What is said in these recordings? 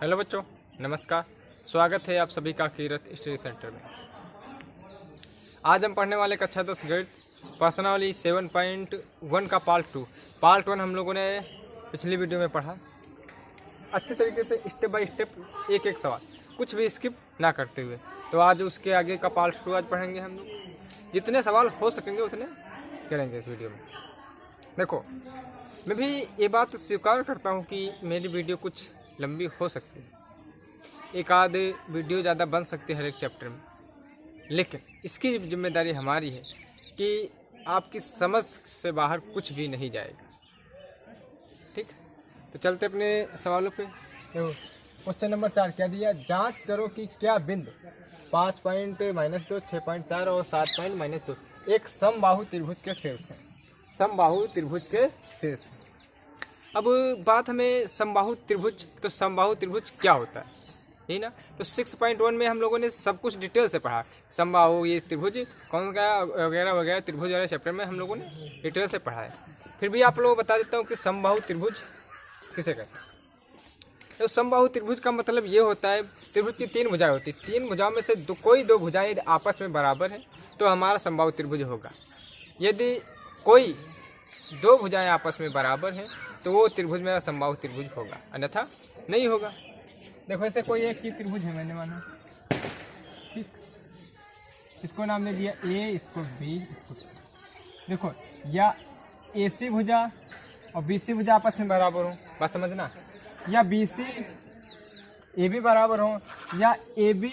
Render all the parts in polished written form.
Hello बच्चों, नमस्कार। स्वागत है आप सभी का किरत स्टडी सेंटर में। आज हम पढ़ने वाले कक्षा 10 गणित प्रश्नावली 7.1 का पार्ट 1 हम लोगों ने पिछली वीडियो में पढ़ा। अच्छे तरीके से स्टेप बाय स्टेप एक एक सवाल, कुछ भी स्किप ना करते हुए। तो आज उसके आगे का पार्ट 2 आज पढ़ेंगे हम लोग। जितने सवाल हो सकेंगे उतने करेंगे इस वीडियो में। देखो, मैं भी ये बात स्वीकार करता हूँ कि मेरी वीडियो कुछ लंबी हो सकती है, एक आध वीडियो ज़्यादा बन सकती है हर एक चैप्टर में, लेकिन इसकी जिम्मेदारी हमारी है कि आपकी समझ से बाहर कुछ भी नहीं जाएगा। ठीक, तो चलते अपने सवालों पे। क्वेश्चन नंबर 4 क्या दिया? जांच करो कि क्या बिंदु 5 पॉइंट -2, 6.4 और 7 पॉइंट -2 एक समबाहु त्रिभुज के शीर्ष है। समबाहु त्रिभुज के शीर्ष है। अब बात हमें समबाहु त्रिभुज, तो समबाहु त्रिभुज क्या होता है, यही ना? तो 6.1 में हम लोगों ने सब कुछ डिटेल से पढ़ा। समबाहु, ये त्रिभुज कौन का वगैरह वगैरह, त्रिभुज वाले चैप्टर में हम लोगों ने डिटेल से पढ़ा है। फिर भी आप लोगों को बता देता हूँ कि समबाहु त्रिभुज किसे कहते हैं। तो समबाहु त्रिभुज का मतलब ये होता है, त्रिभुज की 3 भुजाएं होती हैं। 3 भुजाओं में से कोई 2 भुजाएं यदि आपस में बराबर है तो हमारा समबाहु त्रिभुज होगा। यदि कोई 2 भुजाएं आपस में बराबर हैं तो वो त्रिभुज मेरा समबाहु त्रिभुज होगा, अन्यथा नहीं होगा। देखो, ऐसे कोई एक ही त्रिभुज है, मैंने माना, ठीक, इसको नाम दे दिया ए, इसको बी, इसको C। देखो, या AC भुजा और BC भुजा आपस में बराबर हो, बात समझना, या BC AB बराबर हो, या AB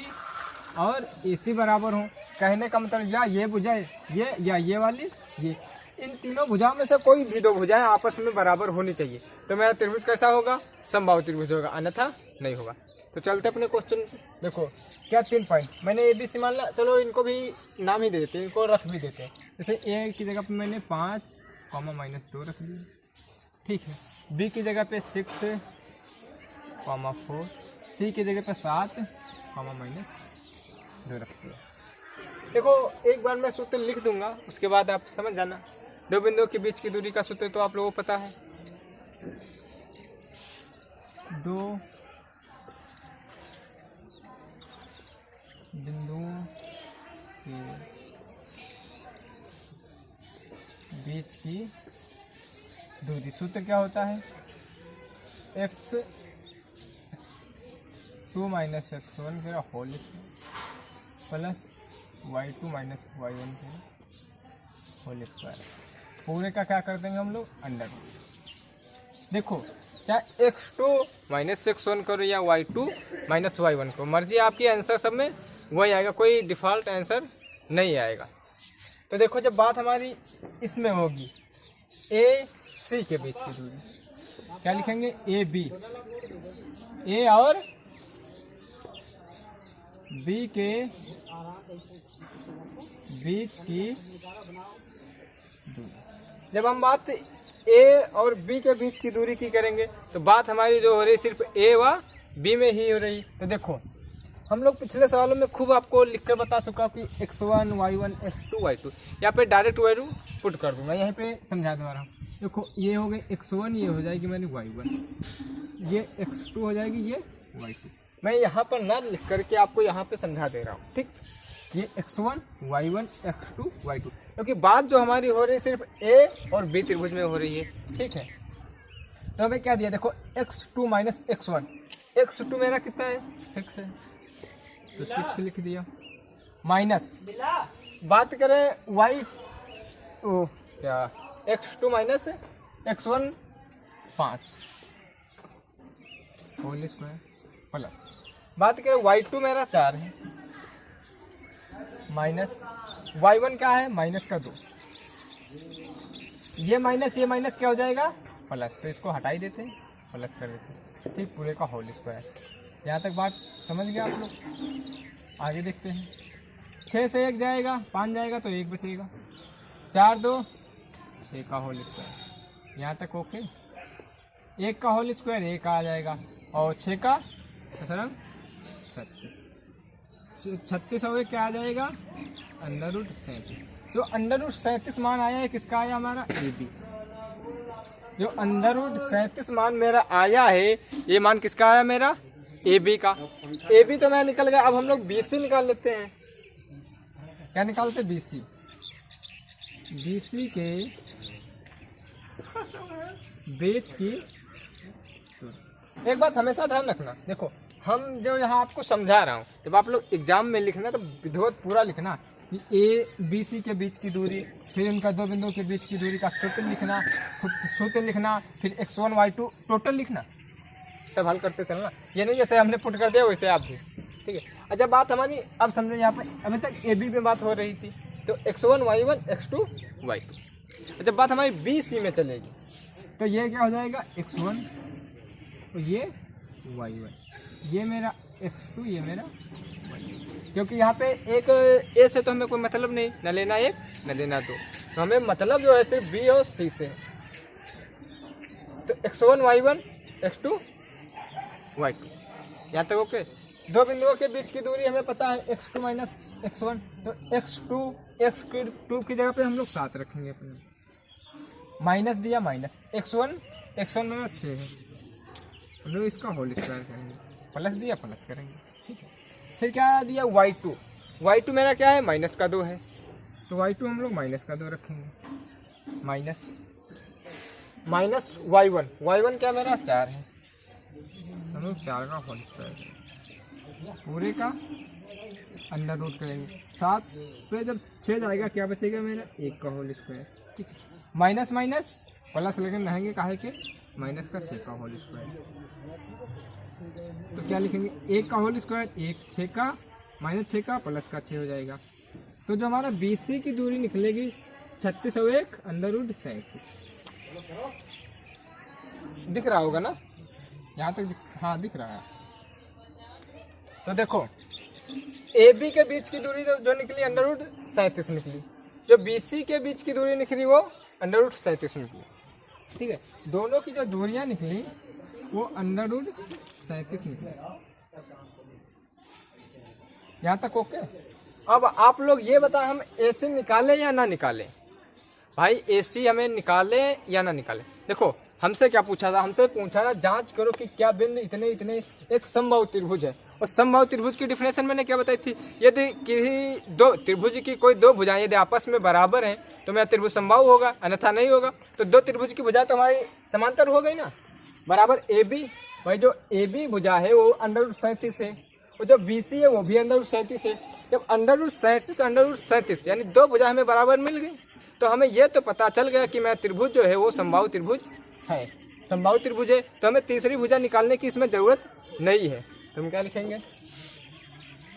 और AC बराबर हो। कहने का मतलब या ये भुजा ये, या ये वाली ये, इन तीनों भुजाओं में से कोई भी 2 भुजाएं आपस में बराबर होनी चाहिए तो मेरा त्रिभुज कैसा होगा? समबाहु त्रिभुज होगा, अन्यथा नहीं होगा। तो चलते अपने क्वेश्चन। देखो, क्या 3 पॉइंट मैंने ABC मान लिया, चलो इनको भी नाम ही दे देते हैं, इनको रख भी देते हैं। जैसे A की जगह पे मैंने 5, -2 रख दिया, ठीक है। B की जगह पे 6, 4, C की जगह पे 7, -2 रख दिया। देखो, एक बार मैं सूत्र लिख दूंगा, उसके बाद आप समझ जाना। 2 बिंदुओं के बीच की दूरी का सूत्र तो आप लोगों को पता है। 2 बिंदुओं के बीच की दूरी सूत्र क्या होता है? x2 - x1 का होल प्लस y2 - y1 का होल स्क्वायर। पूरे का क्या कर देंगे हम लोग? अंडर। देखो, चाहे x2 - x1 करो या y2 - y1 को, मर्जी आपकी, आंसर सब में वही आएगा, कोई डिफ़ॉल्ट आंसर नहीं आएगा। तो देखो, जब बात हमारी इसमें होगी ए सी के बीच की दूरी, क्या लिखेंगे? ए बी, ए और बी के बीच की दूरी। जब हम बात ए और बी के बीच की दूरी की करेंगे तो बात हमारी जो हो रही सिर्फ ए व बी में ही हो रही। तो देखो, हम लोग पिछले सवालों में खूब आपको लिख कर बता चुका कि x1 y1 x2 y2, यहाँ पे डायरेक्ट वैल्यू पुट कर दूंगा, यहीं पे समझा दे रहा हूँ। देखो, ये हो गई x1, ये हो जाएगी मैंने y1, ये x2 हो जाएगी, ये y2। मैं यहाँ पर ना लिख करके आपको यहाँ पे समझा दे रहा हूँ, ठीक। ये x1 y1 x2 y2, क्योंकि बात जो हमारी हो रही है सिर्फ a और b त्रिभुज में हो रही है, ठीक है। तो हमें क्या दिया? देखो, x2 - x1, x2 मेरा कितना है? 6 है, तो 6 लिख दिया, माइनस बात करें y क्या x2 - x1 5 whole square plus बात करें y2 मेरा 4 है, माइनस y1 क्या है? -2। ये माइनस क्या हो जाएगा? प्लस। तो इसको हटा ही देते हैं, प्लस कर देते हैं, ठीक, पूरे का होल स्क्वायर। यहाँ तक बात समझ गया आप लोग? आगे देखते हैं। 6 से 1 जाएगा, 5 जाएगा तो 1 बचेगा, 4 2 6 का होल स्क्वायर। यहाँ तक ओके। 1 का होल स्क्वायर 1 आ जाएगा, और 6 का 36 हो गए, क्या आ जाएगा? √37। जो √37 मान आया है, किसका आया? हमारा ए बी। जो √37 मान मेरा आया है, ये मान किसका आया? मेरा ए बी का। ए बी तो मैं निकल गया, अब हम लोग बी सी निकाल लेते हैं। क्या निकालते? B C. बी सी के बीच की, एक बात हमेशा ध्यान रखना, देखो हम जो यहाँ आपको समझा रहा हूँ, जब आप लोग एग्जाम में लिखना तो विधिवत पूरा लिखना कि ए बी सी के बीच की दूरी, फिर इनका दो बिंदुओं के बीच की दूरी का सूत्र लिखना, सूत्र लिखना, फिर x1 y2 टोटल लिखना, तब हल करते चलना। ये नहीं जैसे हमने पुट कर दिया वैसे आप भी, ठीक है। अच्छा बात हमारी अब समझो, यहाँ पे अभी तक ए बी में बात हो रही थी, तो x1 y1 x2 y2। जब बात हमारी बी सी में चलेगी तो ये क्या हो जाएगा? x1 तो ये y1, ये मेरा x2, ये मेरा y2। क्योंकि यहाँ पे एक ए से तो हमें कोई मतलब नहीं, न लेना एक न देना दो, तो हमें मतलब जो है सिर्फ बी और सी से। तो x1 y1 x2 y2, यहाँ तक ओके। दो बिंदुओं के बीच की दूरी हमें पता है x2 माइनस x1, तो x2 की जगह पे हम लोग 7 रखेंगे अपने, माइनस दिया माइनस x1 मेरा 6 है, हम लोग इसका होल स्क्वायर करेंगे, प्लस दिया प्लस करेंगे, ठीक है। फिर क्या दिया? y2 मेरा क्या है? माइनस का 2 है, तो y2 हम लोग माइनस का 2 रखेंगे, माइनस y1 क्या मेरा? 4 है, हम लोग 4 का होल स्क्वायर पूरे का अंडर रूट करेंगे। 7 से जब 6 जाएगा क्या बचेगा मेरा? 1 का होल स्क्वायर, ठीक है। माइनस माइनस प्लस लेकिन रहेंगे, काहे के? माइनस का 6 का होल स्क्वायर, तो क्या लिखेंगे? 1 का होल स्क्वायर, 1 6 का माइनस 6 का प्लस का 6 हो जाएगा। तो जो हमारा बी सी की दूरी निकलेगी 36 और 1 अंडर रूट 37। दिख रहा होगा ना यहाँ तक? हाँ दिख रहा है। तो देखो ए बी के बीच की दूरी जो निकली अंडर रूट 37 निकली, जो बी सी के बीच की दूरी निकली वो अंडर रूट 37 निकली, ठीक है। दोनों की जो दूरियां निकली वो अंडर रूट 37 निकली, यहाँ तक ओके। अब आप लोग ये बता, हम ए सी निकालें या ना निकालें? भाई ए सी हमें निकालें या ना निकालें? देखो हमसे क्या पूछा था? हमसे पूछा था जांच करो कि क्या बिंदु इतने इतने एक समबाहु त्रिभुज है, और समबाहु त्रिभुज की डिफिनेशन मैंने क्या बताई थी? यदि किसी दो त्रिभुज की कोई दो भुजाएं यदि आपस में बराबर हैं तो मेरा त्रिभुज समबाहु होगा, अन्यथा नहीं होगा। तो दो त्रिभुज की भुजा तो हमारी समांतर हो गई ना, बराबर ए बी। भाई जो ए बी भुजा है वो अंडर रूट 37 है, और जो बी सी है वो भी अंडर रूट 37 है। जब अंडर रूट 37 यानी दो भुजा हमें बराबर मिल गई, तो हमें यह तो पता चल गया कि मेरा त्रिभुज जो है वो समबाहु त्रिभुज है, समबाहु त्रिभुज है। तो हमें तीसरी भुजा निकालने की इसमें जरूरत नहीं है। तो हम क्या लिखेंगे?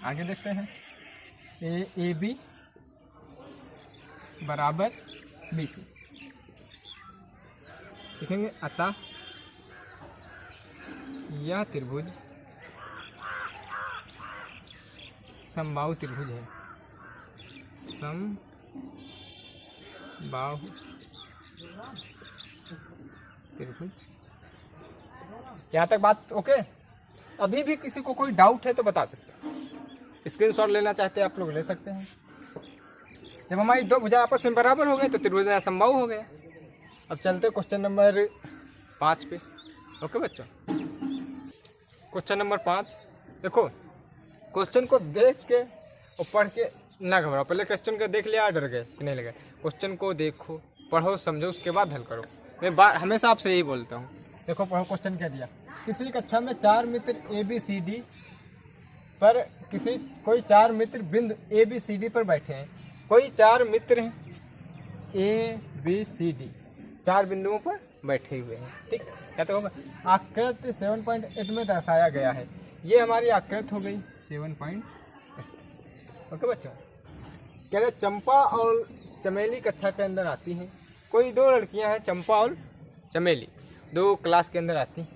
आगे देखते हैं, ए बी बराबर बी सी लिखेंगे। अतः यह त्रिभुज समबाहु त्रिभुज है, समबाहु त्रिभुज। यहाँ तक बात ओके। अभी भी किसी को कोई डाउट है तो बता सकते हैं, स्क्रीनशॉट लेना चाहते हैं आप लोग ले सकते हैं। जब हमारी दो भुजा आपस में बराबर हो गए तो त्रिभुज समबाहु हो गया। अब चलते क्वेश्चन नंबर 5 पे। ओके बच्चों, क्वेश्चन नंबर 5 देखो। क्वेश्चन को देख के और पढ़ के ना घबराओ। पहले क्वेश्चन को देख लिया, डर गए कि नहीं लगे। क्वेश्चन को देखो, पढ़ो, समझो, उसके बाद हल करो। मैं हमेशा आपसे यही बोलता हूँ। देखो पढ़ो, क्वेश्चन क्या दिया। किसी कक्षा में 4 मित्र ए बी सी डी पर कोई 4 मित्र बिंदु ए बी सी डी पर बैठे हैं। कोई 4 मित्र हैं ए बी सी डी 4 बिंदुओं पर बैठे हुए हैं, ठीक। कहते होगा आकृति 7.8 में दर्शाया गया है। ये हमारी आकृति हो गई 7.8। ओके बच्चों, कहते चंपा और चमेली कक्षा के अंदर आती हैं। कोई 2 लड़कियां हैं, चंपा और चमेली, 2 क्लास के अंदर आती हैं।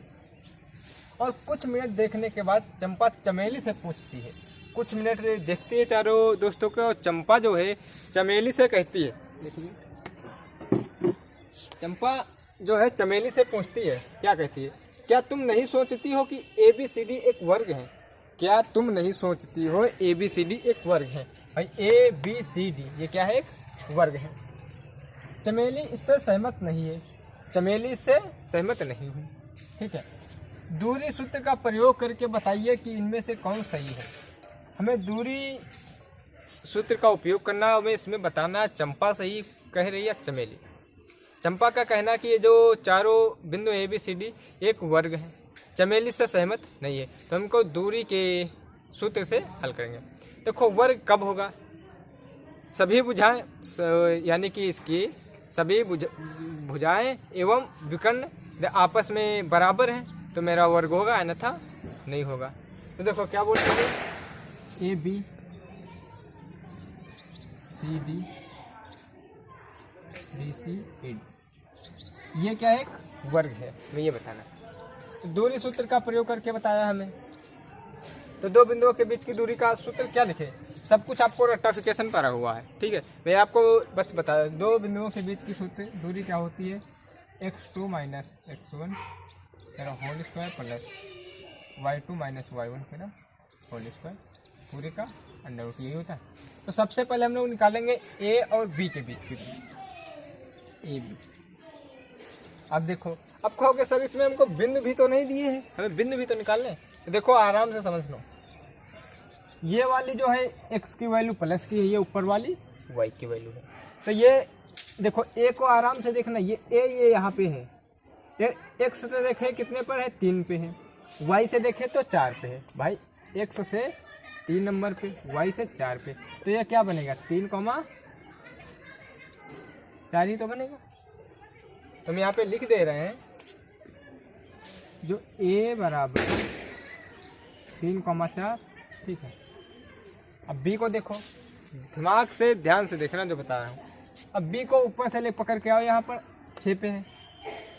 और कुछ मिनट देखने के बाद चंपा चमेली से पूछती है। कुछ मिनट देखती है चारों दोस्तों को, और चंपा जो है चमेली से कहती है, देखिए चंपा जो है चमेली से पूछती है, क्या कहती है? क्या तुम नहीं सोचती हो कि ए बी सी डी एक वर्ग है? क्या तुम नहीं सोचती हो ए बी सी डी एक वर्ग है? भाई ए बी सी डी ये क्या है? एक वर्ग है। चमेली इससे सहमत नहीं है, चमेली इससे सहमत नहीं हुई, ठीक है। दूरी सूत्र का प्रयोग करके बताइए कि इनमें से कौन सही है। हमें दूरी सूत्र का उपयोग करना, हमें इसमें बताना चंपा सही कह रही है चमेली। चंपा का कहना कि ये जो चारों बिंदु ए बी सी डी एक वर्ग है, चमेली से सहमत नहीं है, तो हमको दूरी के सूत्र से हल करेंगे। देखो वर्ग कब होगा, सभी भुजाएं यानी कि इसकी सभी भुजाएं एवं विकर्ण आपस में बराबर हैं तो मेरा वर्ग होगा, अन्यथा नहीं होगा। तो देखो क्या बोलते हैं, A B C D B C A D, ये क्या एक वर्ग है, मैं ये बताना। तो दूरी सूत्र का प्रयोग करके बताया हमें। तो दो बिंदुओं के बीच की दूरी का सूत्र क्या लिखे, सब कुछ आपको रेक्टिफिकेशन पर हुआ है, ठीक है। मैं आपको बस बता, दो बिंदुओं के बीच की सूत्र दूरी क्या होती है, x2 माइनस x1 तेरा whole square plus y2 minus y1 तेरा होल स्क्वायर पूरे का अंडर रूट, यही होता है। तो सबसे पहले हम लोग निकालेंगे a और b के बीच की दूरी, ए बी। अब देखो, अब कहोगे सर इसमें हमको बिंदु भी तो नहीं दिए हैं, हमें बिंदु भी तो निकालने। तो देखो आराम से समझ लो, ये वाली जो है x की वैल्यू प्लस की है, ये ऊपर वाली y की वैल्यू है। तो ये देखो a को आराम से देखना, ये a ये यहाँ पे है, ये x से देखे कितने पर है, 3 पे है, y से देखे तो 4 पे है। भाई x से 3 नंबर पे, y से 4 पे, तो ये क्या बनेगा, 3,4 ही तो बनेगा। तो हम यहाँ पे लिख दे रहे हैं जो a बराबर 3,4, ठीक है। अब b को देखो, दिमाग से ध्यान से देखना जो बता रहा हूँ। अब b को ऊपर से ले पकड़ के आओ, यहाँ पर 6 पे है,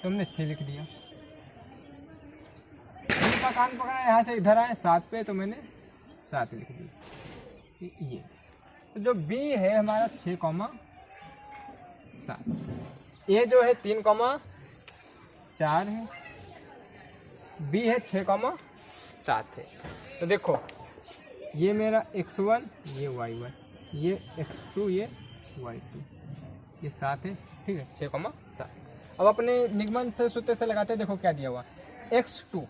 तुमने 6 लिख दिया। b का कान पकड़ा, यहाँ से इधर आए 7 पे, तो मैंने 7 लिख दिया। ये तो जो b है हमारा 6,7, a जो है 3,4 है, b है 6,7 है। तो देखो ये मेरा x1, ये y1, ये x2, ये y2, ये 7 है, ठीक है, 6,7। अब अपने निगमन से सूत्र से लगाते हैं, देखो क्या दिया हुआ, x2,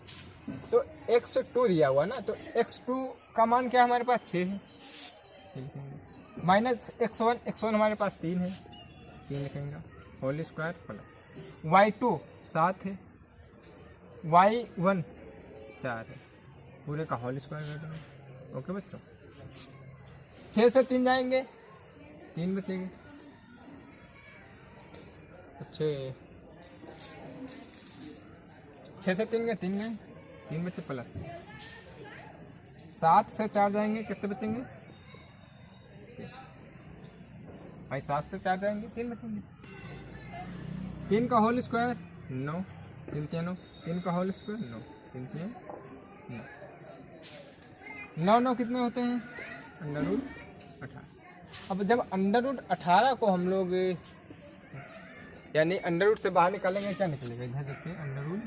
तो x2 दिया हुआ ना, तो x2 का मान क्या हमारे पास 6 है, 6 लिखेंगे, माइनस x1 हमारे पास 3 है, 3 लिखेंगे, होल स्क्वायर प्लस y2 7 है, y1 4 है, पूरे का होल स्क्वायर कर देंगे। ओके बच्चों, 6 से 3 जाएंगे, 3 बचेंगे, तो 6 से 3 गए, 3 गए, 3 बचे प्लस 7 से 4 जाएंगे, कितने बचेंगे, भाई 7 से 4 जाएंगे, 3 बचेंगे, 3 का होल स्क्वायर 9, 3 3 9, 3 का होल स्क्वायर 9, 3 3 9, 9 कितने होते हैं, अंडर रूट 18। अब जब अंडर रूट 18 को हम लोग यानी अंडर रूट से बाहर निकालेंगे, क्या निकलेगा, इधर देखते हैं, अंडर रूट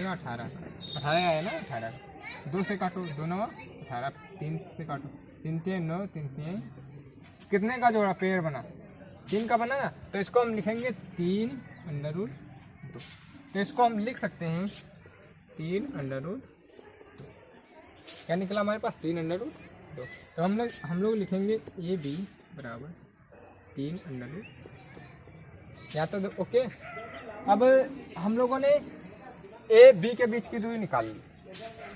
18 आया ना, 18 2 से काटो, 2 9 18, 3 से काटो, 3 3 9, 3 3 कितने का जोड़ा पेड़ बना, 3 का बना ना, तो इसको हम लिखेंगे 3 अंडर रूट 2। तो इसको हम लिख सकते हैं 3 अंडर रूट, क्या निकला हमारे पास, 3 अंडर रूट 2। तो हम लोग लिखेंगे ए बी बराबर 3 अंडर रूट 2, या तो ओके। अब हम लोगों ने ए बी के बीच की दूरी निकाल ली,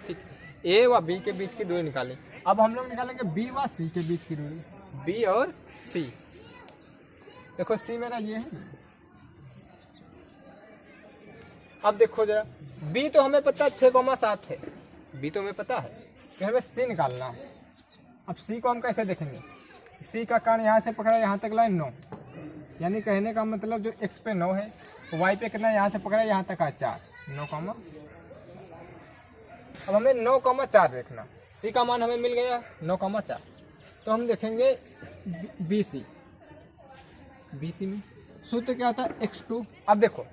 ठीक, ए व बी के बीच की दूरी निकाली। अब हम लोग निकालेंगे बी व सी के बीच की दूरी, बी और सी। देखो सी मेरा ये है, अब देखो जरा, बी तो हमें पता है 6,7 है, बी तो हमें पता है कि हमें सी निकालना है। अब सी को हम कैसे देखेंगे, सी का कान यहाँ से पकड़ा, यहाँ तक लाए 9, यानी कहने का मतलब जो x पे 9 है, y पे कितना, यहाँ से पकड़ा यहाँ तक है 4, 9, अब हमें 9,4 देखना, सी का मान हमें मिल गया 9,4। तो हम देखेंगे बी सी में सूत्र क्या था, x2। अब देखो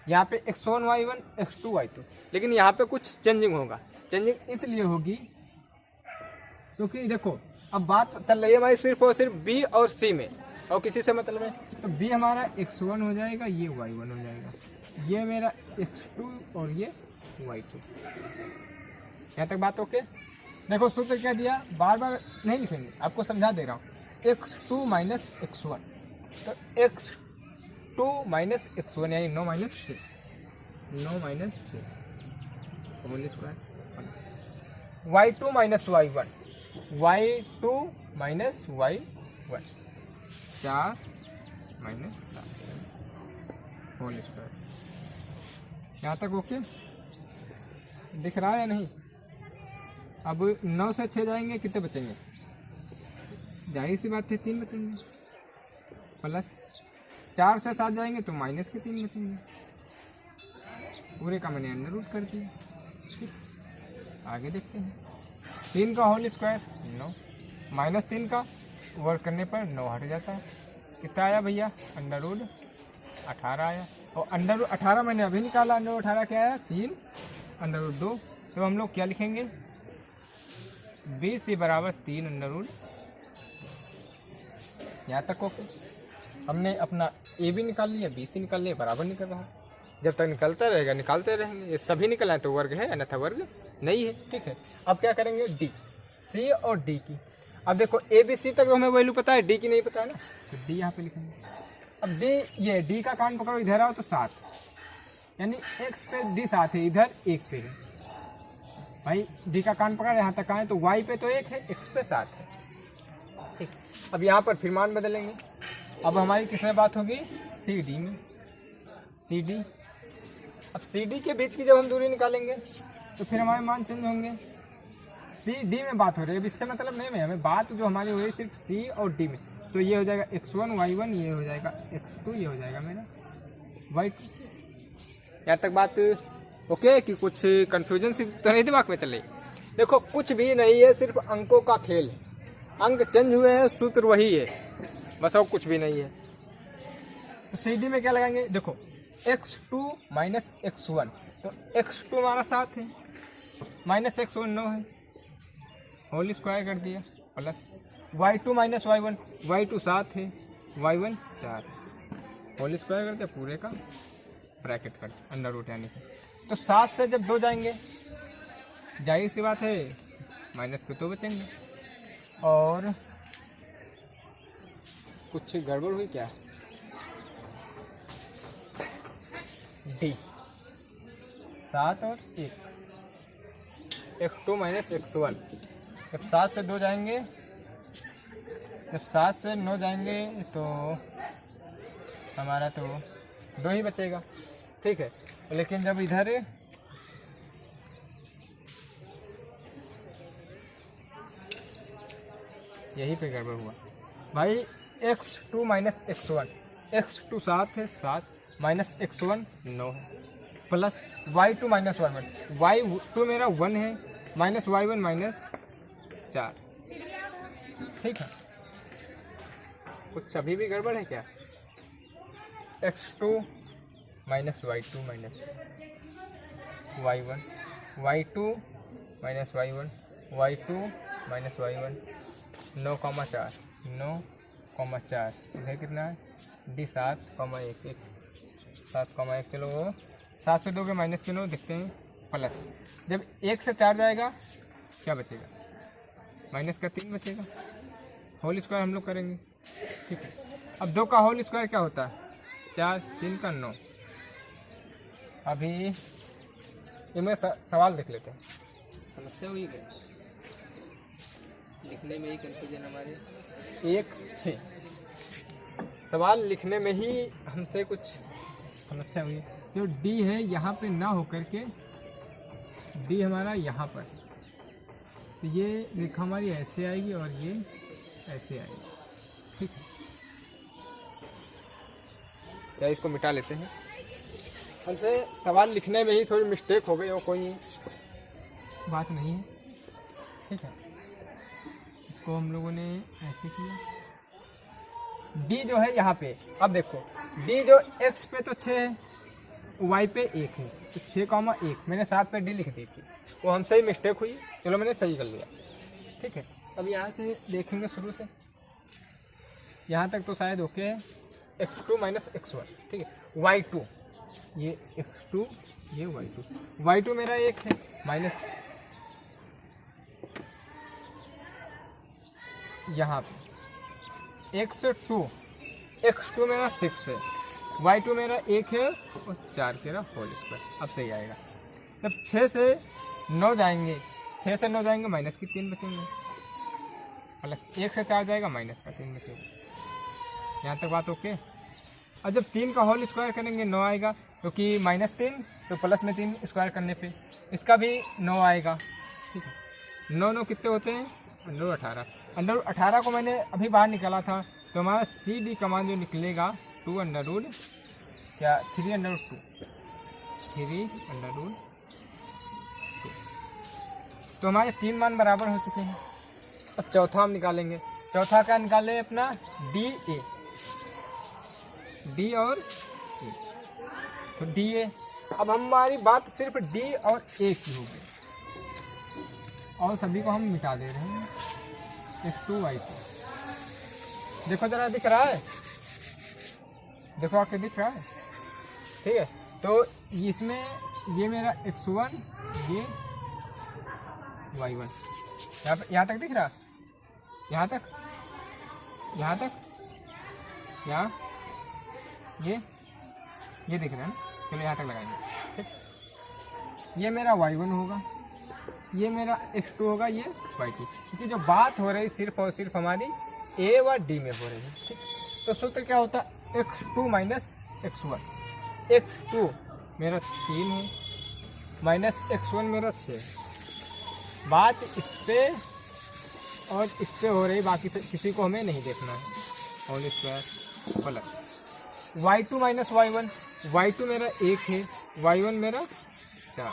यहाँ पे x1 y1 x2 y2, लेकिन यहाँ पे कुछ चेंजिंग होगा। चेंजिंग इसलिए होगी क्योंकि देखो अब बात चल रही है हमारी सिर्फ और सिर्फ बी और सी में, और किसी से मतलब है। तो बी हमारा x1 हो जाएगा, ये y1 हो जाएगा, ये मेरा x2 और ये y2। यहाँ तक बात ओके। देखो सूत्र क्या दिया, बार बार नहीं लिखेंगे, आपको समझा दे रहा हूँ। x2 माइनस x1, तो x2 माइनस x1 यानी 9 minus 6, 9 minus 6 whole square plus y2 minus y1, y2 minus y1 4 minus 7 whole square. यहाँ तक ओके दिख रहा है नहीं। अब 9 से 6 जाएंगे, कितने बचेंगे? जाहिर सी बात है 3 बचेंगे, प्लस 4 से 7 जाएंगे तो माइनस के 3 बचेंगे। पूरे का मैंने अंडर रूट कर दिया। ठीक, आगे देखते हैं। 3 का होल स्क्वायर 9, माइनस 3 का वर्क करने पर 9 हट जाता है। कितना आया भैया? अंडर रूट 18 आया। और अंडर रूट 18 मैंने अभी निकाला। अंडर रूट 18 क्या आया? 3 अंडर रूट 2। तो हम लोग क्या लिखेंगे? 20 बराबर 3 अंडर रूट। यहाँ तक ओके। हमने अपना ए भी निकाल लिया, बी सी निकाल लिया, बराबर निकल रहा। जब तक निकलता रहेगा निकालते रहेंगे। ये सभी निकल आए तो वर्ग है, अन्यथा वर्ग नहीं है। ठीक है, अब क्या करेंगे? डी, सी और डी की। अब देखो ए बी सी तक हमें वैल्यू पता है, डी की नहीं पता है ना, तो डी यहाँ पे लिखेंगे। अब डी, ये डी का कान पकड़ो, इधर आओ तो 7, यानी एक्स पे डी 7 है, इधर 1 पे है। भाई डी का कान पकड़ यहाँ तक आए तो वाई पे तो 1 है, एक्स पे 7 है। ठीक, अब यहाँ पर फिर मान बदलेंगे। अब हमारी किसमें बात होगी? सी डी में। सी डी, अब सी डी के बीच की जब हम दूरी निकालेंगे तो फिर हमारे मान चेंज होंगे। सी डी में बात हो रही है, अब इससे मतलब नहीं है, हमें बात जो हमारी हो रही है सिर्फ सी और डी में। तो ये हो जाएगा x1 y1, ये हो जाएगा x2, ये हो जाएगा मेरा y2। यहाँ तक बात ओके कि कुछ कंफ्यूजन सी तो नहीं दिमाग में चल रही? देखो कुछ भी नहीं है, सिर्फ अंकों का खेल है। अंक चेंज हुए हैं, सूत्र वही है, बस और कुछ भी नहीं है। तो सी डी में क्या लगाएंगे? देखो x2 माइनस x1, तो x2 हमारा 7 है, माइनस x1 9 है, होल स्क्वायर कर दिया, plus y2 minus y1, y2 7 है, y1 4, होल स्क्वायर कर दिया, पूरे का ब्रैकेट कर दिया, अंडर रूट यानी कि। तो 7 से जब 2 जाएंगे, जाहिर सी बात है माइनस के 2 बचेंगे। और कुछ गड़बड़ हुई क्या? डी 7 और 1, x2 माइनस x1, जब 7 से 2 जाएंगे, जब 7 से 9 जाएंगे तो हमारा तो 2 ही बचेगा। ठीक है, लेकिन जब इधर यही पे गड़बड़ हुआ भाई। x2 माइनस x1, x2 7 है, 7 माइनस x1 9 है, plus y2 minus y1, y2 मेरा 1 है, माइनस y1 माइनस 4। ठीक है, कुछ अभी भी गड़बड़ है क्या? x2 minus y2 minus y1, y2 minus y1, y2 minus y1, 9,4, 9,4, इधर कितना है? डी 7,1, 7,1, चलो 7 से 2 के माइनस के 9 देखते हैं, प्लस जब 1 से 4 जाएगा क्या बचेगा? माइनस का 3 बचेगा, होल स्क्वायर हम लोग करेंगे। ठीक है, अब 2 का होल स्क्वायर क्या होता है? 4, 3 का 9। अभी इनमें सवाल देख लेते हैं। समस्या हुई क्या? लिखने में ही कंफ्यूजन हमारे 1 6, सवाल लिखने में ही हमसे कुछ समस्या हुई। जो डी है यहाँ पे ना होकर के डी हमारा यहाँ पर, तो ये रेखा हमारी ऐसे आएगी और ये ऐसे आएगी। ठीक है, क्या इसको मिटा लेते हैं? हमसे सवाल लिखने में ही थोड़ी मिस्टेक हो गई और कोई बात नहीं है। ठीक है, इसको हम लोगों ने ऐसे किया। डी जो है यहाँ पे, अब देखो डी जो x पे तो 6 है, y पे 1 है, तो 6,1 मैंने 7 पे डी लिख दी थी, वो हमसे ही मिस्टेक हुई। चलो मैंने सही कर लिया। ठीक है, अब यहाँ से देखेंगे शुरू से, यहाँ तक तो शायद ओके है। x2 माइनस x1, ठीक है, y2 ये x2, ये y2 मेरा 1 है, माइनस यहाँ पे x2 मेरा 6 है, y2 मेरा 1 है और 4 के होल स्क्वायर। अब सही आएगा। जब 6 से 9 जाएंगे, माइनस की 3 बचेंगे, प्लस 1 से 4 जाएगा, माइनस का 3 बचेगा। यहाँ तक बात ओके। अब जब 3 का होल स्क्वायर करेंगे 9 आएगा, क्योंकि माइनस 3 तो प्लस में 3 स्क्वायर करने पे इसका भी 9 आएगा। ठीक है, 9 कितने होते हैं? अंडर 18 को मैंने अभी बाहर निकाला था, तो हमारा CD का मान जो निकलेगा 2 अंडर रूट 3 अंडर रूट 2, तो हमारे 3 मान बराबर हो चुके हैं। अब चौथा हम निकालेंगे। चौथा क्या निकाले अपना? D और A, तो DA। अब हमारी बात सिर्फ D और A की होगी, और सभी को हम मिटा दे रहे हैं। x2 y2 देखो जरा, दिख रहा है? देखो आके दिख रहा है? ठीक है, तो इसमें ये मेरा x1, ये y1, यहाँ तक दिख रहा? यहाँ तक, यहाँ ये दिख रहा है ना? चलो यहाँ तक लगाएंगे। ठीक, ये मेरा y1 होगा, ये मेरा x2 होगा, ये y2, क्योंकि जो बात हो रही सिर्फ और सिर्फ हमारी A व D में हो रही है। ठीक, तो सूत्र क्या होता है? x2 minus x1। x2 मेरा 3 है, माइनस x1 मेरा 6 है। बात इस पे और इस पे हो रही, बाकी से किसी को हमें नहीं देखना है। Whole square plus y2 minus y1, y2 मेरा 1 है, y1 मेरा 4,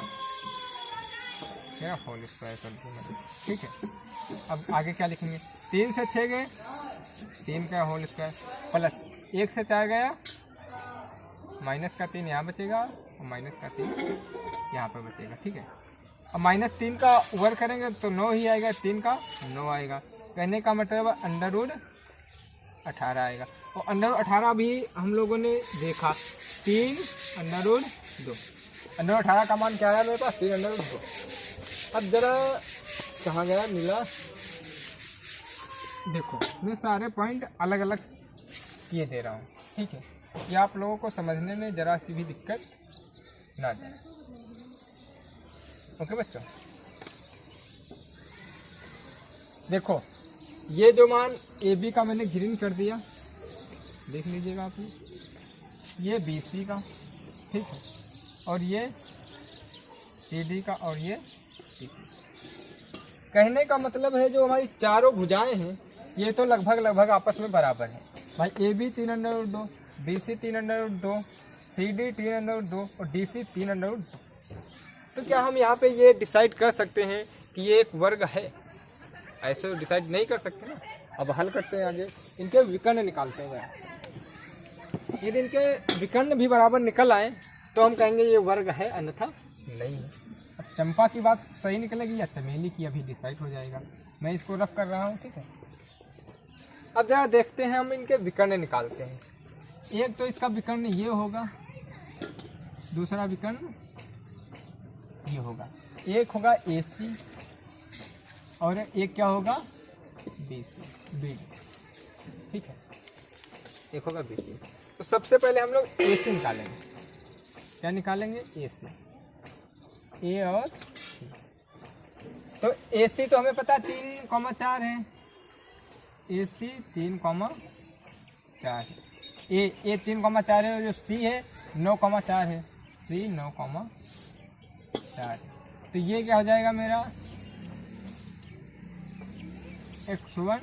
मेरा होल स्क्वायर कर दूँगा। ठीक है, अब आगे क्या लिखेंगे? 3 से 6 गए, 3 का होल स्क्वायर, प्लस 1 से 4 गया, माइनस का 3 यहाँ बचेगा और माइनस का 3 यहाँ पर बचेगा। ठीक है, अब माइनस 3 का वर्ग करेंगे तो 9 ही आएगा, 3 का 9 आएगा। कहने का मतलब अंडर रूट 18 आएगा, और अंडर रूट 18 भी हम लोगों ने देखा, 3 अंडर रूट 2। अंडर रूट 18 का मान क्या आया मेरे पास? 3 अंडर रूट 2। अब जरा कहाँ गया नीला? देखो मैं सारे पॉइंट अलग अलग किए दे रहा हूँ। ठीक है, ये आप लोगों को समझने में ज़रा सी भी दिक्कत ना जाए। ओके बच्चों, देखो ये जो मान AB का मैंने ग्रीन कर दिया, देख लीजिएगा आप, ये BC का, ठीक है, और ये CD का, और ये CD। कहने का मतलब है जो हमारी चारों भुजाएं हैं ये तो लगभग आपस में बराबर है भाई। AB 3 under root 2, BC 3 under root 2, CD 3 under root 2 और DC 3 अंडर रूट 2। तो क्या हम यहाँ पे ये डिसाइड कर सकते हैं कि ये एक वर्ग है? ऐसे डिसाइड नहीं कर सकते ना। अब हल करते हैं आगे, इनके विकर्ण निकालते हैं। यदि इनके विकर्ण भी बराबर निकल आए तो हम कहेंगे ये वर्ग है, अन्यथा नहीं है। अब चंपा की बात सही निकलेगी या चमेली की, अभी डिसाइड हो जाएगा। मैं इसको रफ कर रहा हूँ, ठीक है। अब जरा देखते हैं, हम इनके विकर्ण निकालते हैं। एक तो इसका विकर्ण ये होगा, दूसरा विकर्ण ये होगा। एक होगा AC और एक क्या होगा? BD, ठीक है। एक होगा BC। तो सबसे पहले हम लोग AC निकालेंगे। क्या निकालेंगे? AC, A और C। तो AC तो हमें पता है 3,4 है, AC 3,4 है, A 3,4 है, और जो C है 9,4 है, C 9,4 है। तो ये क्या हो जाएगा मेरा? x1,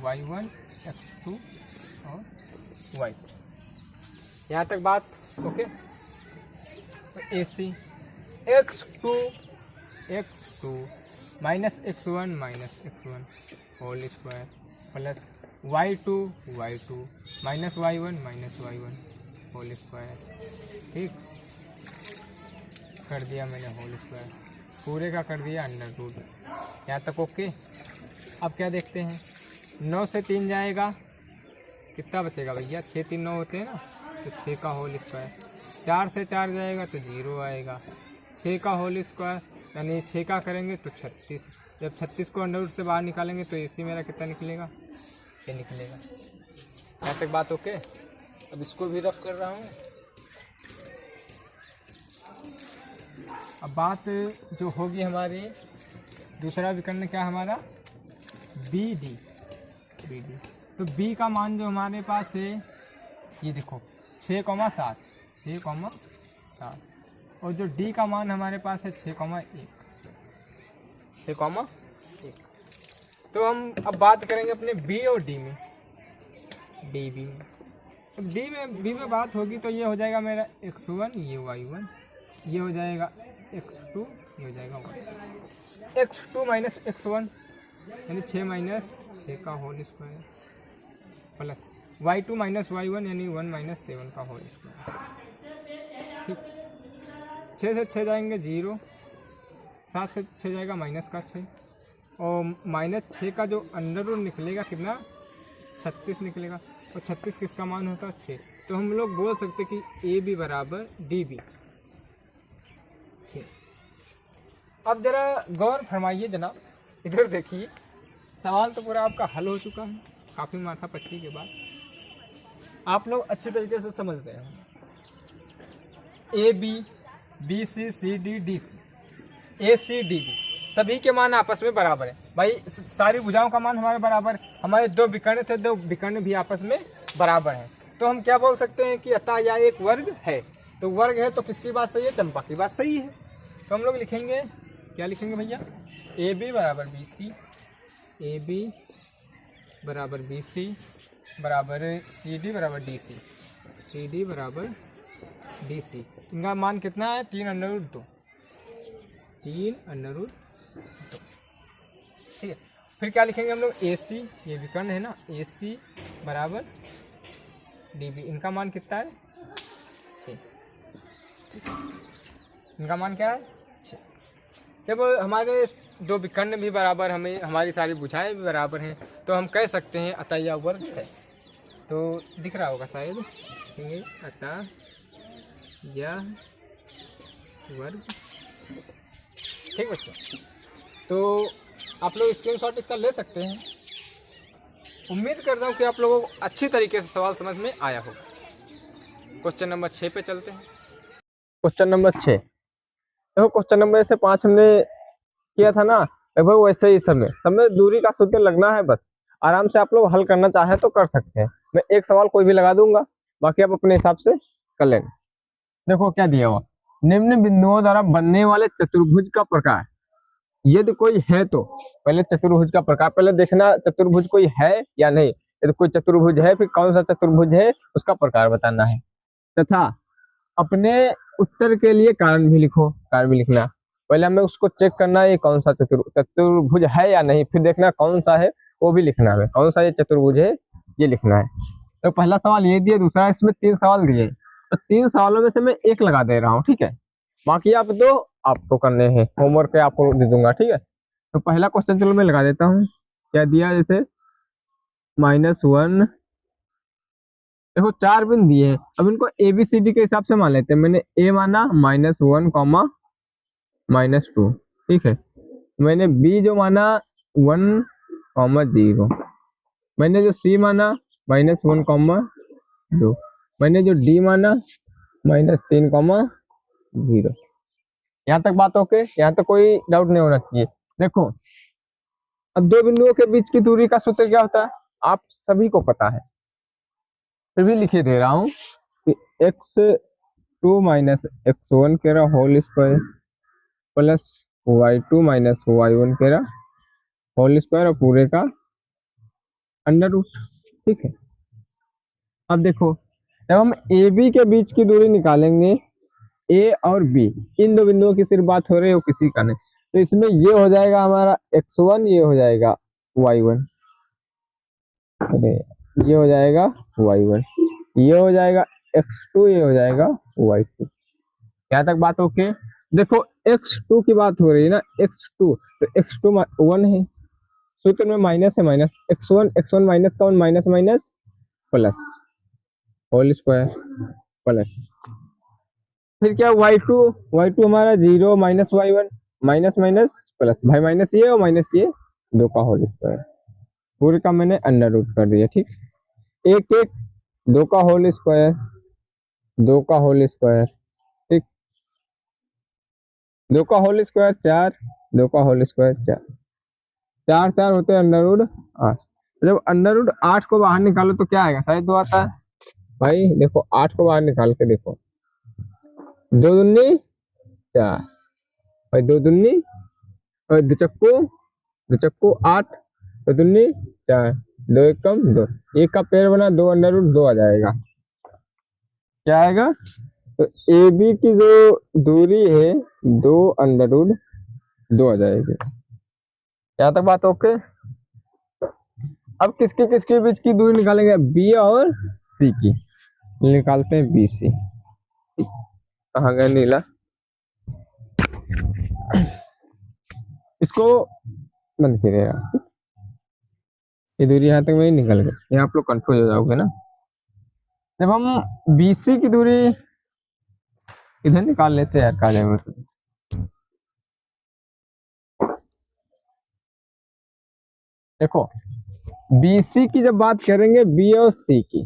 y1, x2 और y2। यहाँ तक बात ओके। तो AC x2 minus x1 whole square plus y2 minus y1 whole square. ठीक, कर दिया मैंने होल स्क्वायर, पूरे का कर दिया अंडर रूट। यहाँ तक ओके। अब क्या देखते हैं? 9 से 3 जाएगा, कितना बचेगा भैया? 6 3 9 होते हैं ना, तो 6 का होल स्क्वायर, 4 से 4 जाएगा तो 0 आएगा। 6 का होल स्क्वायर यानी 6 का करेंगे तो 36। जब 36 को अंडर रूट से बाहर निकालेंगे तो AC मेरा कितना निकलेगा, 6 निकलेगा। यहाँ तक बात ओके। अब इसको भी रफ कर रहा हूँ। अब बात जो होगी हमारी, दूसरा विकर्ण क्या हमारा BD। तो B का मान जो हमारे पास है ये देखो 6,7 और जो D का मान हमारे पास है 6,1। तो हम अब बात करेंगे अपने B और D में, DB में। तो B में बात होगी तो ये हो जाएगा मेरा x1, ये y1, ये हो जाएगा x2, ये हो जाएगा y। x2 माइनस x1 यानी 6 माइनस 6 का whole square plus y2 minus y1 यानी 1 माइनस 7 का होल स्क्वायर। ठीक, 6 से 6 जाएंगे 0, 7 से 6 जाएगा माइनस का 6 और माइनस 6 का जो अंडर रूट निकलेगा कितना, 36 निकलेगा। और 36 किसका मान होता है, 6। तो हम लोग बोल सकते कि AB बराबर DB 6। अब जरा गौर फरमाइए जनाब, इधर देखिए, सवाल तो पूरा आपका हल हो चुका है काफ़ी माथा पच्ची के बाद। आप लोग अच्छे तरीके से समझ रहे हैं। AB BC CD DC AC DB सभी के मान आपस में बराबर है भाई। सारी भुजाओं का मान हमारे बराबर, हमारे दो विकर्ण थे, दो विकर्ण भी आपस में बराबर हैं। तो हम क्या बोल सकते हैं कि अतः यह एक वर्ग है। तो वर्ग है तो किसकी बात सही है, चंपा की बात सही है। तो हम लोग लिखेंगे, क्या लिखेंगे भैया, AB बराबर BC, AB बराबर BC बराबर CD बराबर DC, CD बराबर DC। इनका मान कितना है, 3√2, 3√2। ठीक है, फिर क्या लिखेंगे हम लोग, AC, ये विकर्ण है ना, AC बराबर DB। इनका मान कितना है, 6। इनका मान क्या है, 6। जब हमारे दो विकर्ण भी बराबर, हमें हमारी सारी भुजाएं भी बराबर हैं, तो हम कह सकते हैं अतः यह वर्ग है। तो दिख रहा होगा शायद, लिखेंगे अतः यह वर्ग। ठीक बच्चों, तो आप लोग स्क्रीनशॉट इसका ले सकते हैं। उम्मीद करता हूँ कि आप लोगों को अच्छी तरीके से सवाल समझ में आया होगा। क्वेश्चन नंबर 6 पे चलते हैं। क्वेश्चन नंबर 6 देखो, क्वेश्चन नंबर से 5 हमने किया था ना, लगभग वैसे ही समय दूरी का सूत्र लगना है। बस आराम से आप लोग हल करना चाहे तो कर सकते हैं। मैं एक सवाल कोई भी लगा दूंगा, बाकी आप अपने हिसाब से कर लेना। देखो क्या दिया हुआ, निम्न बिंदुओं द्वारा बनने वाले चतुर्भुज का प्रकार। यदि कोई है तो पहले चतुर्भुज का प्रकार पहले देखना, चतुर्भुज कोई है या नहीं। यदि कोई चतुर्भुज है, फिर कौन सा चतुर्भुज है उसका प्रकार बताना है। तथा अपने उत्तर के लिए कारण भी लिखो, कारण भी लिखना। पहले हमें उसको चेक करना है ये कौन सा चतुर्भुज है या नहीं, फिर देखना कौन सा है वो भी लिखना है, कौन सा ये चतुर्भुज है ये लिखना है। तो पहला सवाल ये दिया, दूसरा इसमें 3 सवाल दिए, तो 3 सवालों में से मैं एक लगा दे रहा हूँ। ठीक है, बाकी आप दो आपको करने हैं, होमवर्क पे आपको दे दूंगा। ठीक है, तो पहला क्वेश्चन चलो मैं लगा देता हूँ। क्या दिया, जैसे -1, देखो 4 बिंदु दिए हैं। अब इनको ABCD के हिसाब से मान लेते हैं। मैंने A माना -1, -2। ठीक है, मैंने B जो माना 1, 0। मैंने जो C माना -1, 2। मैंने जो D माना -3, 0। यहाँ तक बात ओके, यहाँ तक कोई डाउट नहीं होना चाहिए। देखो अब दो बिंदुओं के बीच की दूरी का सूत्र क्या होता है, आप सभी को पता है, फिर भी लिखे दे रहा हूँ कि x2 - x1 केरा whole square plus y2 - y1 केरा होल स्क्वायर और पूरे का अंडर रूट। ठीक है, अब देखो जब हम AB के बीच की दूरी निकालेंगे, A और B इन दो बिंदुओं की सिर्फ बात हो रही है, वो किसी का नहीं। तो इसमें ये हो जाएगा हमारा x1, ये हो जाएगा y1, अरे ये हो जाएगा y1, ये हो जाएगा x2, ये हो जाएगा y2। यहाँ तक बात ओके। देखो x2 की बात हो रही है ना, x2, तो x2 1 है, सूत्र में माइनस है, माइनस x1 माइनस का 1 minus plus whole square plus फिर क्या y2 हमारा 0 minus y1 minus minus plus, भाई माइनस ये और माइनस ये, 2 का होल स्क्वायर, पूरे का मैंने अंडर रूट कर दिया। ठीक, एक एक, 2 का होल स्क्वायर, 2 का होल स्क्वायर, ठीक, 2 का होल स्क्वायर 4, 2 का होल स्क्वायर 4, 4 4 होते हैं अंडर रूट 8। जब अंडर रूट 8 को बाहर निकालो तो क्या आएगा, शायद 2 आता है। भाई देखो 8 को बाहर निकाल के देखो, 2 दूनी 4, भाई 2 दूनी और 2 चक्कू, 2 चक्कू 8, 2 दूनी 4, 2 एक कम 2, एक का पेड़ बना, 2 अंडर रूट 2 आ जाएगा। क्या आएगा, तो ए बी की जो दूरी है 2 अंडर रूट 2 आ जाएगी। यहाँ तक बात ओके। अब किसके किसके बीच की दूरी निकालेंगे, बी और सी की, निकालते हैं बी सी। कहाँ गया नीला, इसको बंद करिएगा। ये दूरी यहाँ तक में निकल गई, यहाँ आप लोग कंफ्यूज हो जाओगे ना। जब हम बीसी की दूरी इधर निकाल लेते हैं यार, कहा जाए तो देखो बीसी की जब बात करेंगे बी और सी की,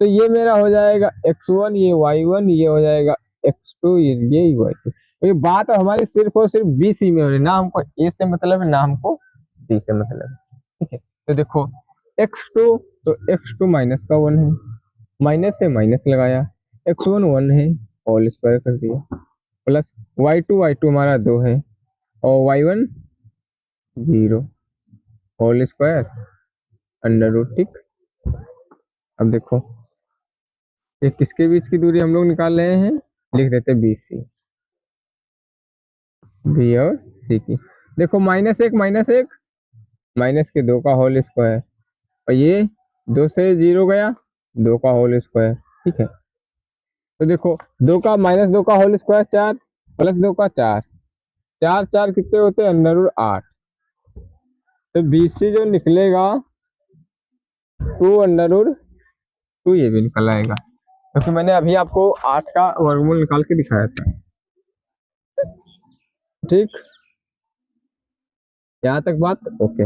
तो ये मेरा हो जाएगा x1, ये y1, ये हो जाएगा x2, ये y2। तो ये बात हमारी सिर्फ और सिर्फ बी सी में हो रही है, ना हमको ए से मतलब है ना हमको डी से मतलब है। ठीक है, तो देखो x2, तो x2 माइनस का 1 है, माइनस से माइनस लगाया, x1 1 है, होल स्क्वायर कर दिया, प्लस y2 हमारा 2 है और y1 0, whole square under root. ठीक, अब देखो ये किसके बीच की दूरी हम लोग निकाल रहे हैं, लिख देते बी सी, बी और सी की। देखो -1 -1, माइनस के 2 का होल स्क्वायर, और ये 2 से 0 गया, 2 का होल स्क्वायर। ठीक है, तो देखो 2 का -2 का होल स्क्वायर 4, प्लस 2 का 4, 4 4 कितने होते हैं, अंडर रूट 8। तो बी सी जो निकलेगा 2 अंडर रूट 2, ये भी निकल आएगा, क्योंकि मैंने अभी आपको 8 का वर्गमूल निकाल के दिखाया था। ठीक, यहाँ तक बात ओके।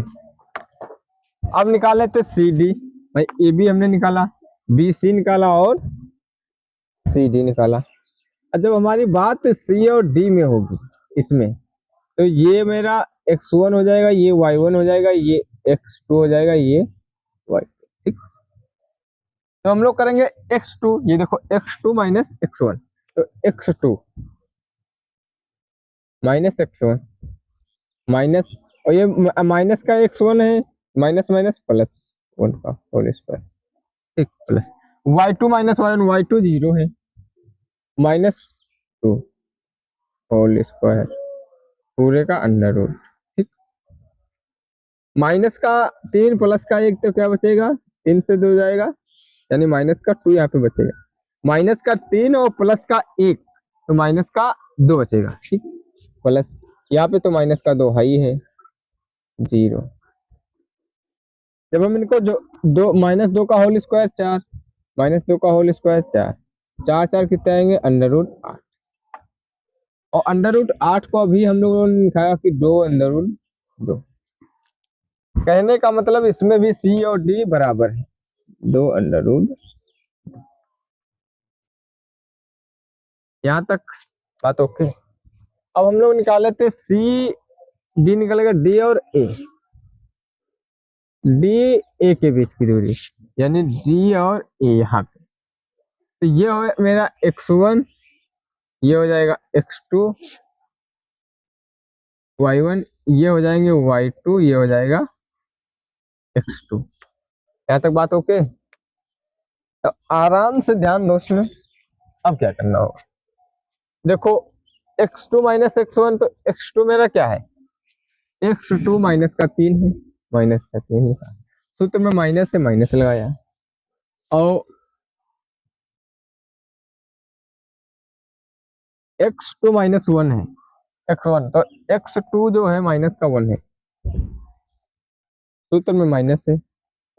अब निकाल लेते सी डी, भाई ए बी हमने निकाला, बी सी निकाला और सी डी निकाला। और जब हमारी बात सी और डी में होगी इसमें, तो ये मेरा x1 हो जाएगा, ये y1 हो जाएगा, ये x2 हो जाएगा, ये y2। ठीक, तो हम लोग करेंगे x2, ये देखो x2 माइनस x1, तो x2 माइनस x1 माइनस, और ये माइनस का x1 है, माइनस माइनस प्लस 1 का होल स्क्वायर। ठीक, plus y2 minus y1, y2 0 है, -2 होल स्क्वायर, पूरे का अंडर रूट। ठीक, माइनस का 3 प्लस का 1, तो क्या बचेगा, 3 से 2 जाएगा, यानी माइनस का 2 यहाँ पे बचेगा, माइनस का 3 और प्लस का 1, तो माइनस का 2 बचेगा। ठीक, प्लस यहाँ पे तो माइनस का 2 हाई है, 0। जब हम इनको जो 2 -2 का होल स्क्वायर 4, -2 का होल स्क्वायर 4, 4 4 कितने आएंगे, अंडर रूट 8, और अंडर रूट 8 को अभी हम लोगों ने लिखाया कि 2 अंडर रूट 2। कहने का मतलब इसमें भी सी और डी बराबर है, 2 अंडर रूट। यहाँ तक बात ओके। अब हम लोग निकाले थे सी डी, निकलेगा डी और ए, डी ए के बीच की दूरी, यानी डी और ए यहाँ पे, तो ये हो मेरा x1, ये हो जाएगा x2, y1, ये हो जाएंगे y2, ये हो जाएगा x2। यहाँ तक बात ओके। तो आराम से ध्यान दो उसमें। अब क्या करना होगा, देखो x2 माइनस x1, तो x2 मेरा क्या है, x2 माइनस का 3 है, माइनस का 3 है, सूत्र में माइनस से माइनस लगाया, और x2 माइनस 1 है, x1, तो x2 जो है माइनस का 1 है, सूत्र में माइनस है,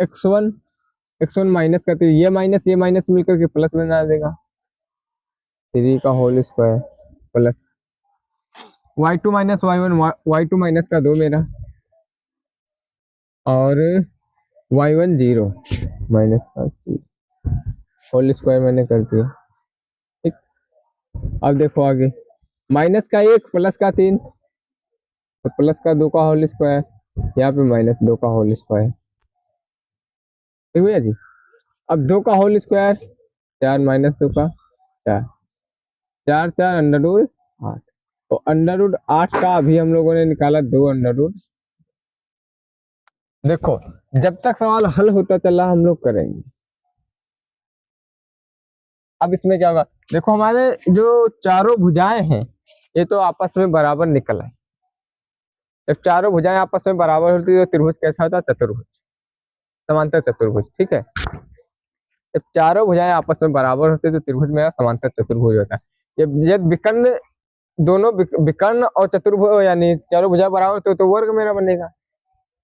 x1 माइनस का 3, ये माइनस मिलकर के प्लस बना देगा, 3 का whole square plus y2 minus y1, y2 minus का 2 मेरा, और y1 0 माइनस का 3 होल स्क्वायर मैंने कर दिया। ठीक, अब देखो आगे, माइनस का 1 प्लस का 3, तो प्लस का 2 का होल स्क्वायर, यहाँ पे माइनस 2 का होल स्क्वायर। ठीक भैया जी। अब 2 का होल स्क्वायर 4 माइनस 2 का 4, 4 4 अंडर रूट 8, तो अंडर रूट 8 का अभी हम लोगों ने निकाला 2 अंडर रूट। देखो जब तक सवाल हल होता चला हम लोग करेंगे। अब इसमें क्या होगा, देखो हमारे जो चारों भुजाएं हैं ये तो आपस में बराबर निकल आए। जब चारों भुजाएं आपस में बराबर होती है तो त्रिभुज कैसा होता है? चतुर्भुज, समांतर चतुर्भुज। ठीक है, जब चारों भुजाएं आपस में बराबर होती है तो त्रिभुज मेरा समांतर चतुर्भुज होता है। जब विकर्ण, दोनों विकर्ण और चतुर्भुज यानी चारों भुजाएं बराबर तो वर्ग मेरा बनेगा।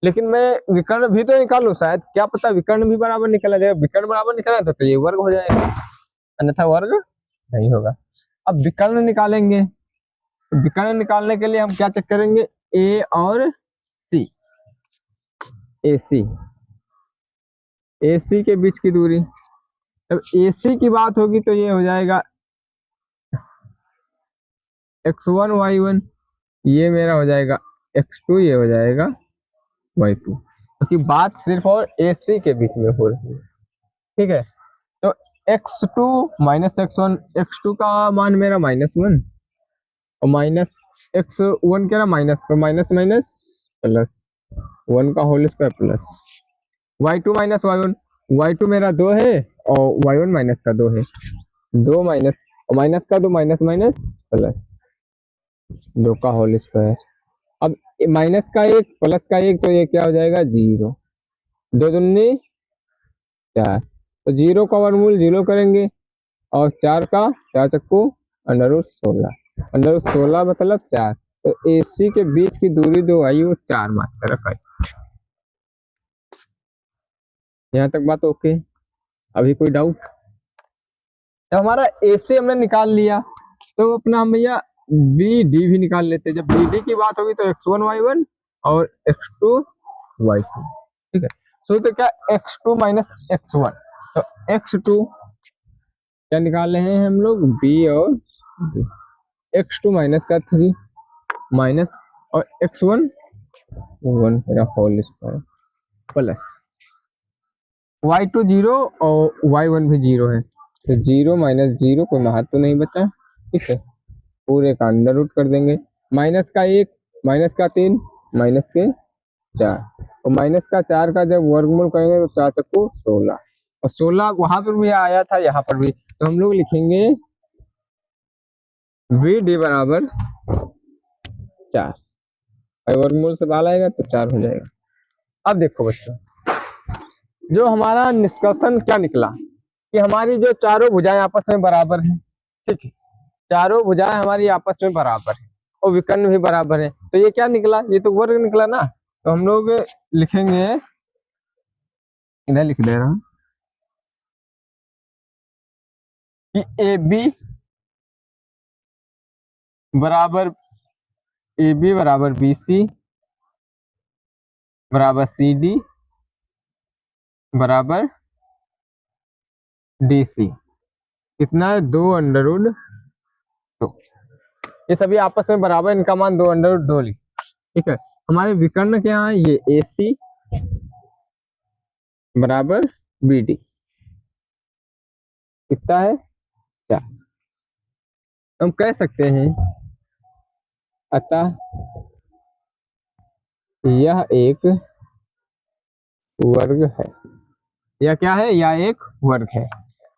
लेकिन मैं विकर्ण भी तो निकालू, शायद क्या पता विकर्ण भी बराबर निकला जाए। विकर्ण बराबर निकला तो ये वर्ग हो जाएगा, अन्यथा वर्ग नहीं होगा। अब विकर्ण निकालेंगे, तो विकर्ण निकालने के लिए हम क्या चेक करेंगे? ए और सी, ए सी के बीच की दूरी। जब ए सी की बात होगी तो ये हो जाएगा x1 y1, ये मेरा हो जाएगा x2, ये हो जाएगा y2, क्योंकि बात सिर्फ और ए सी के बीच में हो रही है। ठीक है, तो x2 माइनस x1, x2 का मान मेरा -1 और माइनस x1 क्या माइनस, तो माइनस माइनस प्लस 1 का whole square plus y2 minus y1, y2 मेरा 2 है और y1 माइनस का 2 है, 2 माइनस और माइनस का 2 माइनस माइनस प्लस 2 का होल स्क्वायर। अब माइनस का 1 प्लस का 1 तो ये क्या हो जाएगा? 0, 2 दूनी 4, तो 0 का वर्गमूल 0 करेंगे और 4 का 4 चक्कू अंडर रूट 16, अंडर रूट 16 मतलब 4, तो AC के बीच की दूरी जो आई वो 4 मात्र रखा। यहाँ तक बात ओके? अभी कोई डाउट? जब हमारा AC हमने निकाल लिया तो अपना हम भैया BD भी निकाल लेते। जब BD की बात होगी तो x1 y1 और x2 y2। ठीक है, सो तो क्या x2 माइनस x1, तो x2 क्या निकाल रहे हैं हम लोग? B और B। x2 माइनस का 3 माइनस और x1 1 मेरा होल स्क्वायर प्लस y2 0 और y1 भी 0 है, तो 0 माइनस 0 कोई महत्व नहीं बचा। ठीक है, पूरे का अंडर रूट कर देंगे, माइनस का 1 माइनस का 3 माइनस के 4 और माइनस का 4 का जब वर्गमूल करेंगे तो 4 चक्कू 16 और 16 वहां पर भी आया था यहाँ पर भी, तो हम लोग लिखेंगे BD बराबर 4, वर्गमूल से बाहर आएगा तो 4 हो जाएगा। अब देखो बच्चों, जो हमारा निष्कर्षण क्या निकला कि हमारी जो चारों भुजाएं आपस में बराबर हैं। ठीक है, चारों भुजाएं हमारी आपस में बराबर है और विकर्ण भी बराबर है, तो ये क्या निकला? ये तो वर्ग निकला ना। तो हम लोग लिखेंगे, इधर लिख दे रहा हूं कि AB बराबर BC बराबर CD बराबर DC। कितना है? 2 अंडर रूट 2। ये सभी आपस में बराबर, इनका मान 2 अंडर रूट 2 लिख। ठीक है, हमारे विकर्ण क्या है? ये AC बराबर BD कितना है? 4। हम कह सकते हैं अतः यह एक वर्ग है। यह क्या है? यह एक वर्ग है।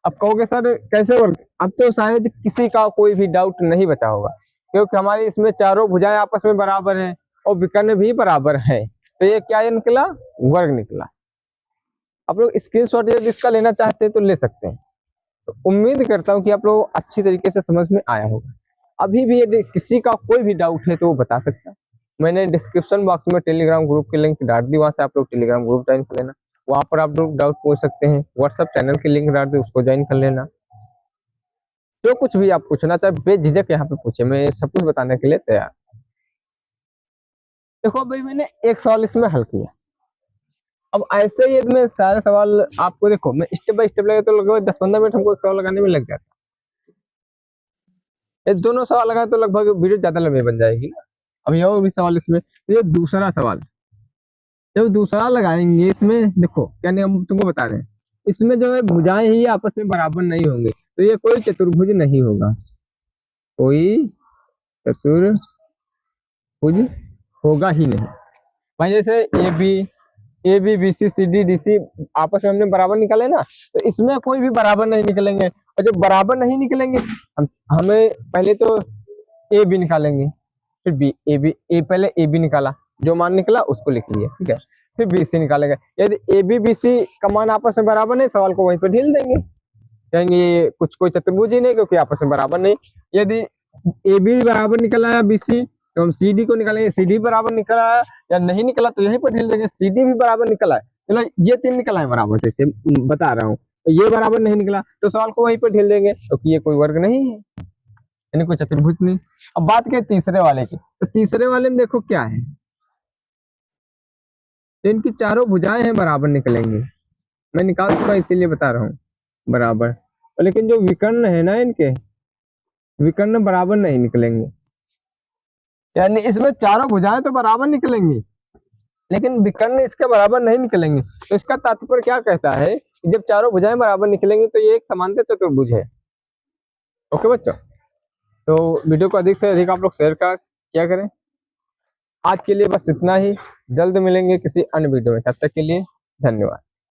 अब कहोगे सर कैसे वर्ग? अब तो शायद किसी का कोई भी डाउट नहीं बचा होगा, क्योंकि हमारी इसमें चारों भुजाएं आपस में बराबर हैं और विकर्ण भी बराबर है, तो ये क्या निकला? वर्ग निकला। आप लोग स्क्रीनशॉट यदि इसका लेना चाहते हैं तो ले सकते हैं। तो उम्मीद करता हूँ कि आप लोग अच्छी तरीके से समझ में आया होगा। अभी भी यदि किसी का कोई भी डाउट है तो वो बता सकता है। मैंने डिस्क्रिप्शन बॉक्स में टेलीग्राम ग्रुप की लिंक डाल दी, वहां से आप लोग टेलीग्राम ग्रुप ज्वाइन कर लेना, वहां पर आप लोग डाउट पूछ सकते हैं। व्हाट्सएप चैनल की लिंक डाल दी, उसको ज्वाइन कर लेना। जो कुछ भी आप पूछना चाहे बेझिझक यहाँ पे पूछे, मैं सब कुछ बताने के लिए तैयार। देखो भाई मैंने एक सवाल इसमें हल किया। अब ऐसे ही यदि मैं सारे सवाल आपको, देखो मैं स्टेप बाय स्टेप लगे तो लगभग 10-15 मिनट हमको एक सवाल लगाने में लग जाता। ये दोनों सवाल लगाए तो लगभग वीडियो ज्यादा लंबी बन जाएगी ना। अब ये और भी सवाल इसमें, तो ये दूसरा सवाल, जब दूसरा लगाएंगे इसमें देखो क्या नहीं, हम तुमको बता रहे हैं इसमें जो है भुजाएं ही आपस में बराबर नहीं होंगे, तो ये कोई चतुर्भुज नहीं होगा, कोई चतुर्भुज होगा ही नहीं। भाई जैसे A B B C C D D C आपस में हमने बराबर निकाले ना, तो इसमें कोई भी बराबर नहीं निकलेंगे। और जब बराबर नहीं निकलेंगे हमें पहले तो ए बी निकालेंगे, फिर ए पहले ए बी निकाला, जो मान निकला उसको लिख लिया, ठीक है। फिर बी सी निकालेंगे। यदि ए बी बी सी का मान आपस में बराबर नहीं, सवाल को वहीं पर ढील देंगे, कहेंगे ये कुछ कोई चतुर्भुज ही नहीं क्योंकि आपस में बराबर नहीं। यदि ए बी बराबर निकला है बी सी, तो हम सी डी को निकालेंगे, सी डी बराबर निकला है या नहीं निकला तो यहीं पर ढील देंगे, सी डी भी बराबर निकला है, चलो ये 3 निकला है बराबर, जैसे बता रहा हूँ, तो ये बराबर नहीं निकला तो सवाल को वहीं पर ढील देंगे क्योंकि ये कोई वर्ग नहीं है, यानी कोई चतुर्भुज नहीं। अब बात करें तीसरे वाले की, तो तीसरे वाले में देखो क्या है, तो इनकी चारों भुजाएं हैं बराबर निकलेंगी, मैं निकाल चुका इसीलिए बता रहा हूँ बराबर। लेकिन जो विकर्ण है ना, इनके विकर्ण बराबर नहीं निकलेंगे, यानी इसमें चारों भुजाएं तो बराबर निकलेंगी लेकिन विकर्ण इसके बराबर नहीं निकलेंगे। तो इसका तात्पर्य क्या कहता है कि जब चारों भुजाएं बराबर निकलेंगी तो ये एक समांतर चतुर्भुज है। ओके बच्चों, तो वीडियो को अधिक से अधिक आप लोग शेयर किया करें। आज के लिए बस इतना ही, जल्द मिलेंगे किसी अन्य वीडियो में, तब तक के लिए धन्यवाद।